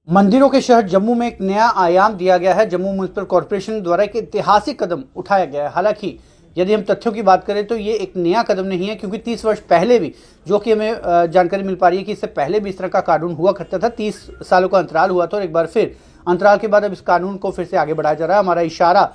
मंदिरों के शहर जम्मू में एक नया आयाम दिया गया है। जम्मू म्युनिसिपल कॉरपोरेशन द्वारा एक ऐतिहासिक कदम उठाया गया है। हालांकि यदि हम तथ्यों की बात करें तो ये एक नया कदम नहीं है, क्योंकि 30 वर्ष पहले भी, जो कि हमें जानकारी मिल पा रही है कि इससे पहले भी इस तरह का कानून हुआ करता था। 30 सालों का अंतराल हुआ था और एक बार फिर अंतराल के बाद अब इस कानून को फिर से आगे बढ़ाया जा रहा है। हमारा इशारा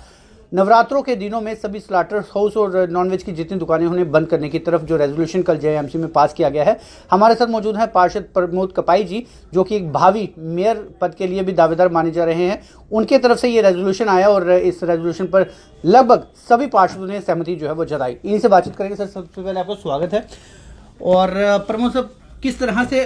नवरात्रों के दिनों में सभी स्लाटर हाउस और नॉनवेज की जितनी दुकानें उन्हें बंद करने की तरफ जो रेजोल्यूशन कल जेएमसी में पास किया गया है। हमारे साथ मौजूद हैं पार्षद प्रमोद कपाई जी, जो कि एक भावी मेयर पद के लिए भी दावेदार माने जा रहे हैं। उनके तरफ से ये रेजोल्यूशन आया और इस रेजोल्यूशन पर लगभग सभी पार्षदों ने सहमति जो है वो जताई। इनसे बातचीत करेंगे। सर, सबसे पहले आपको स्वागत है। और प्रमोद साहब, किस तरह से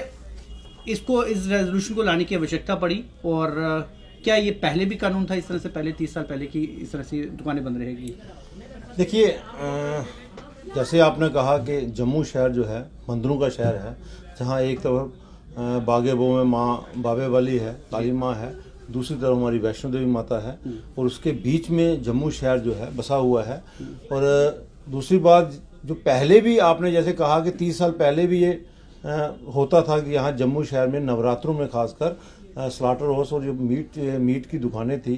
इस रेजोल्यूशन को लाने की आवश्यकता पड़ी और क्या ये पहले भी कानून था इस तरह से, पहले 30 साल पहले की इस तरह से दुकानें बंद रहेगी? देखिए, जैसे आपने कहा कि जम्मू शहर जो है मंदिरों का शहर है, जहाँ एक तरफ बागे-बो में माँ बाबे वाली है, काली माँ है, दूसरी तरफ हमारी वैष्णो देवी माता है और उसके बीच में जम्मू शहर जो है बसा हुआ है। और दूसरी बात, जो पहले भी आपने जैसे कहा कि 30 साल पहले भी ये होता था कि यहाँ जम्मू शहर में नवरात्रों में खासकर स्लाटर हाउस और जो मीट की दुकानें थी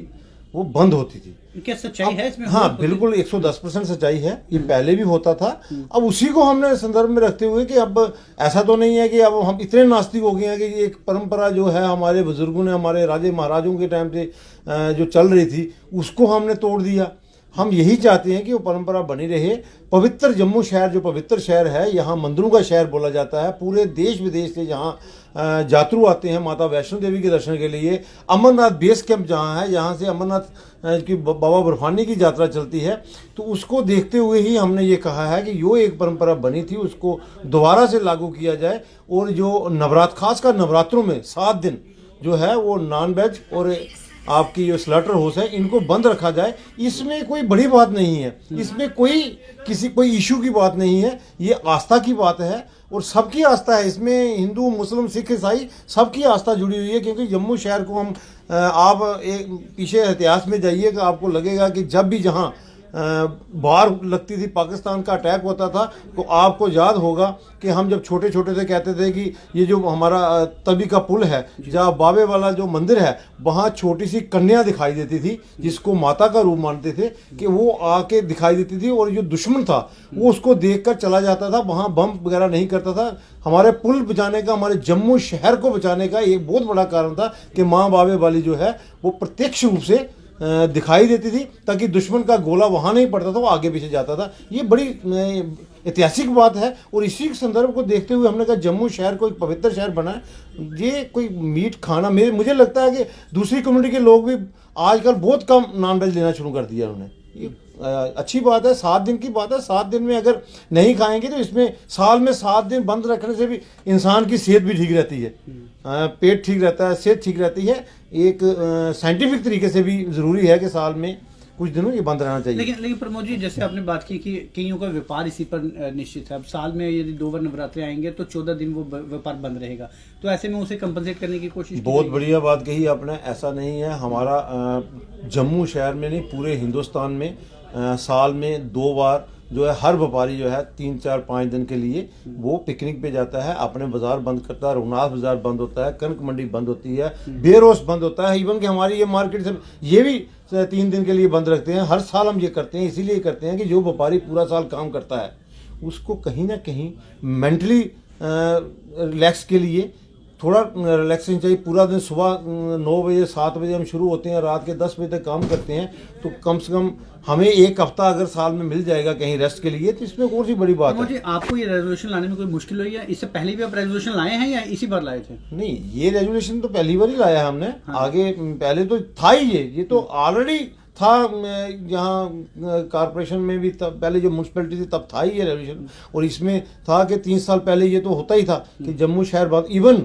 वो बंद होती थी। क्या सच्चाई है इसमें? हाँ, बिल्कुल 110% सच्चाई है। ये पहले भी होता था। अब उसी को हमने संदर्भ में रखते हुए कि अब ऐसा तो नहीं है कि अब हम इतने नास्तिक हो गए हैं कि एक परंपरा जो है हमारे बुजुर्गों ने, हमारे राजे महाराजों के टाइम से जो चल रही थी उसको हमने तोड़ दिया। हम यही चाहते हैं कि वो परंपरा बनी रहे। पवित्र जम्मू शहर जो पवित्र शहर है, यहाँ मंदिरों का शहर बोला जाता है। पूरे देश विदेश से यहाँ यात्रु आते हैं माता वैष्णो देवी के दर्शन के लिए। अमरनाथ बेस कैंप जहाँ है, यहाँ से अमरनाथ की बाबा बर्फानी की यात्रा चलती है। तो उसको देखते हुए ही हमने ये कहा है कि जो एक परंपरा बनी थी उसको दोबारा से लागू किया जाए। और जो नवरात्र, खासकर नवरात्रों में 7 दिन जो है वो नॉन वेज और आपकी जो स्लाटर हाउस है इनको बंद रखा जाए। इसमें कोई बड़ी बात नहीं है, इसमें कोई इशू की बात नहीं है। ये आस्था की बात है और सबकी आस्था है इसमें। हिंदू, मुस्लिम, सिख, ईसाई सबकी आस्था जुड़ी हुई है। क्योंकि जम्मू शहर को हम आप एक पीछे इतिहास में जाइएगा, आपको लगेगा कि जब भी जहाँ बाढ़ लगती थी, पाकिस्तान का अटैक होता था, तो आपको याद होगा कि हम जब छोटे छोटे थे कहते थे कि ये जो हमारा तवी का पुल है, जहाँ बाबे वाला जो मंदिर है, वहाँ छोटी सी कन्या दिखाई देती थी जिसको माता का रूप मानते थे, कि वो आके दिखाई देती थी और जो दुश्मन था वो उसको देखकर चला जाता था। वहाँ बम वगैरह नहीं करता था। हमारे पुल बचाने का, हमारे जम्मू शहर को बचाने का एक बहुत बड़ा कारण था कि माँ बाबे वाली जो है वो प्रत्यक्ष रूप से दिखाई देती थी, ताकि दुश्मन का गोला वहाँ नहीं पड़ता था, वो आगे पीछे जाता था। ये बड़ी ऐतिहासिक बात है और इसी संदर्भ को देखते हुए हमने कहा जम्मू शहर को एक पवित्र शहर बना है। ये कोई मीट खाना, मुझे लगता है कि दूसरी कम्युनिटी के लोग भी आजकल बहुत कम नॉनवेज लेना शुरू कर दिया उन्होंने। ये अच्छी बात है। 7 दिन की बात है। 7 दिन में अगर नहीं खाएंगे तो इसमें साल में 7 दिन बंद रखने से भी इंसान की सेहत भी ठीक रहती है, पेट ठीक रहता है, सेहत ठीक रहती है। एक साइंटिफिक तरीके से भी ज़रूरी है कि साल में कुछ दिनों ये बंद रहना चाहिए। लेकिन प्रमोद जी, जैसे आपने बात की कि कईयों का व्यापार इसी पर निश्चित है। अब साल में यदि 2 बार नवरात्रे आएंगे तो 14 दिन वो व्यापार बंद रहेगा, तो ऐसे में उसे कंपनसेट करने की कोशिश। बहुत बढ़िया बात कही आपने। ऐसा नहीं है, हमारा जम्मू शहर में नहीं, पूरे हिंदुस्तान में साल में 2 बार जो है हर व्यापारी जो है 3, 4, 5 दिन के लिए वो पिकनिक पे जाता है, अपने बाजार बंद करता है। रघुनाथ बाजार बंद होता है, कनक मंडी बंद होती है, बेरोस बंद होता है। इवन कि हमारी ये मार्केट से ये भी 3 दिन के लिए बंद रखते हैं। हर साल हम ये करते हैं, इसीलिए करते हैं कि जो व्यापारी पूरा साल काम करता है उसको कहीं ना कहीं मेंटली रिलैक्स के लिए थोड़ा रिलैक्सेशन चाहिए। पूरा दिन सुबह 9 बजे 7 बजे हम शुरू होते हैं, रात के 10 बजे तक काम करते हैं। तो कम से कम हमें 1 हफ्ता अगर साल में मिल जाएगा कहीं रेस्ट के लिए, तो इसमें कौन सी बड़ी बात है। मुझे आपको ये रेजोल्यूशन लाने में कोई मुश्किल हुई है? इससे पहले भी आप रेजोल्यूशन लाए हैं या इसी बार लाए थे? नहीं, ये रेजोल्यूशन तो पहली बार ही लाया है हमने। हाँ। आगे पहले तो था ही ये तो ऑलरेडी था। यहाँ कॉर्पोरेशन में भी तब पहले जो म्यूनसिपैलिटी थी तब था ही ये रेजोल्यूशन। और इसमें था कि 3 साल पहले ये तो होता ही था कि जम्मू शहर बात, इवन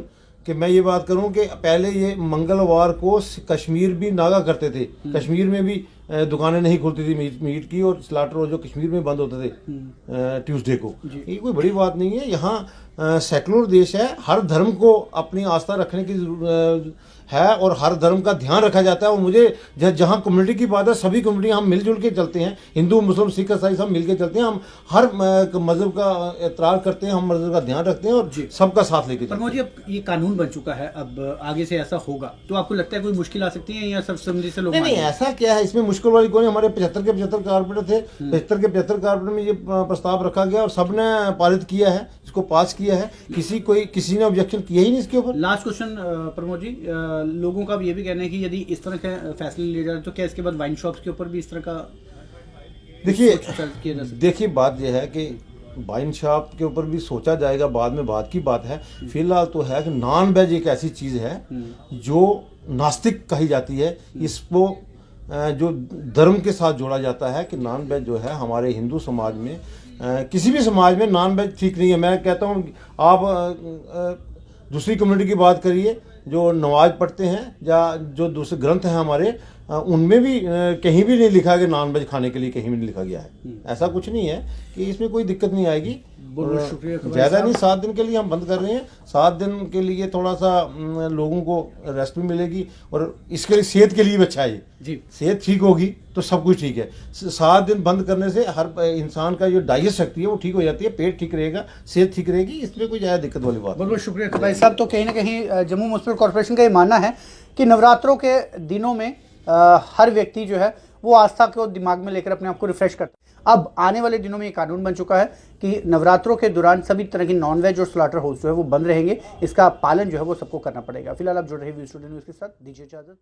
कि मैं ये बात करूं कि पहले ये मंगलवार को कश्मीर भी नागा करते थे। कश्मीर में भी दुकानें नहीं खुलती थी मीट की, और स्लाटर और जो कश्मीर में बंद होते थे ट्यूसडे को। ये कोई बड़ी बात नहीं है। यहाँ सेकुलर देश है, हर धर्म को अपनी आस्था रखने की जरूरत है और हर धर्म का ध्यान रखा जाता है। और मुझे जहाँ कम्युनिटी की बात है, सभी कम्युनिटी हम मिलजुल के चलते हैं, हिंदू मुस्लिम सिख ईसाई सब मिलके चलते हैं। हम हर मजहब का एतरार करते हैं, हम मजहब का ध्यान रखते हैं और सबका साथ लेके चलते हैं। प्रमोद जी, अब ये कानून बन चुका है, अब आगे से ऐसा होगा तो आपको लगता है कोई मुश्किल आ सकती है या सब समझी से लोग नहीं, ऐसा क्या है, इसमें मुश्किल वाली कोई नहीं। हमारे 75 के 75 कारपोरेटर थे, 75 के 75 कारपोरेटर में ये प्रस्ताव रखा गया और सबने पारित किया है, इसको पास किया है। किसी ने ऑब्जेक्शन किया ही नहीं इसके ऊपर। लास्ट क्वेश्चन प्रमोद जी, लोगों का ये भी कहना है कि यदि इस तरह के फैसले लिए जाए तो क्या इसके बाद वाइन शॉप्स के ऊपर भी इस तरह का देखिए बात यह है कि वाइन शॉप के ऊपर भी सोचा जाएगा, बाद में बात की बात है। फिलहाल तो है कि नॉन वेज एक ऐसी चीज है जो नास्तिक कही जाती है। इसको जो धर्म के साथ जोड़ा जाता है कि नॉन वेज जो है हमारे हिंदू समाज में, किसी भी समाज में नॉन वेज ठीक नहीं है। मैं कहता हूँ आप दूसरी कम्युनिटी की बात करिए जो नमाज पढ़ते हैं या जो दूसरे ग्रंथ हैं हमारे, उनमें भी कहीं भी नहीं लिखा कि नॉन वेज खाने के लिए कहीं भी नहीं लिखा गया है। ऐसा कुछ नहीं है कि इसमें कोई दिक्कत नहीं आएगी। बहुत शुक्रिया। ज़्यादा नहीं, 7 दिन के लिए हम बंद कर रहे हैं। 7 दिन के लिए थोड़ा सा लोगों को रेस्ट भी मिलेगी और इसके लिए सेहत के लिए भी अच्छा है जी। सेहत ठीक होगी तो सब कुछ ठीक है। 7 दिन बंद करने से हर इंसान का जो डाइजेस्ट शक्ति है वो ठीक हो जाती है, पेट ठीक रहेगा, सेहत ठीक रहेगी, इसमें कोई ज़्यादा दिक्कत वाली बात। बहुत बहुत शुक्रिया भाई साहब। तो कहीं ना कहीं जम्मू म्युनिसिपल कॉर्पोरेशन का ये मानना है कि नवरात्रों के दिनों में हर व्यक्ति जो है वो आस्था को दिमाग में लेकर अपने आप को रिफ्रेश करता है। अब आने वाले दिनों में ये कानून बन चुका है कि नवरात्रों के दौरान सभी तरह की नॉनवेज और स्लॉटर हाउस जो है वो बंद रहेंगे। इसका पालन जो है वो सबको करना पड़ेगा। फिलहाल आप जुड़ रहे व्यू स्टूडियो न्यूज़ के साथ, दीजिए इजाजत।